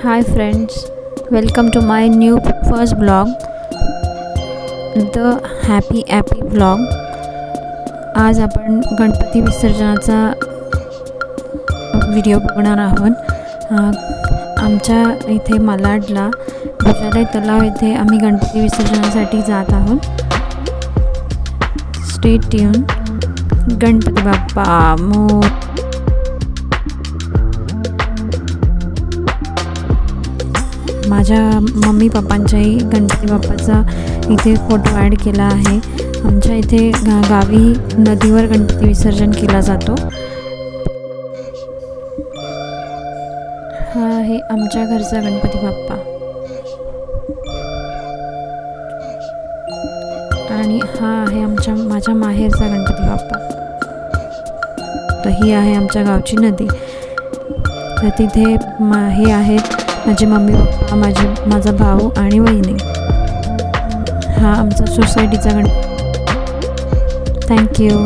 Hi friends, welcome to my new first vlog, the happy vlog. आज आपण Ganpati विसर्जनाचा video बघणार आहोत। आमच्या इथे मालाडला भुजालय तलाव येथे आम्ही गणपती विसर्जनासाठी जात आहोत। Stay tune. गणपती बाप्पा मोरया। माझ्या मम्मी पप्पांच्याही गणपती बाप्पाचा इथे फोटो ॲड केला आहे। आमच्या इथे गावी नदीवर गणपती विसर्जन केला जातो। हा आहे आमच्या घरचा गणपती बाप्पा आणि हा आहे माझ्या माहेरचा गणपती बाप्पा। तर ही आहे आमच्या गावची नदी। तर तिथे हे आहेत माझे मम्मी पप्पा, माझा भाऊ आणि वहिनी। हा आमचा सोसायटीचा गणपती। थँक्यू।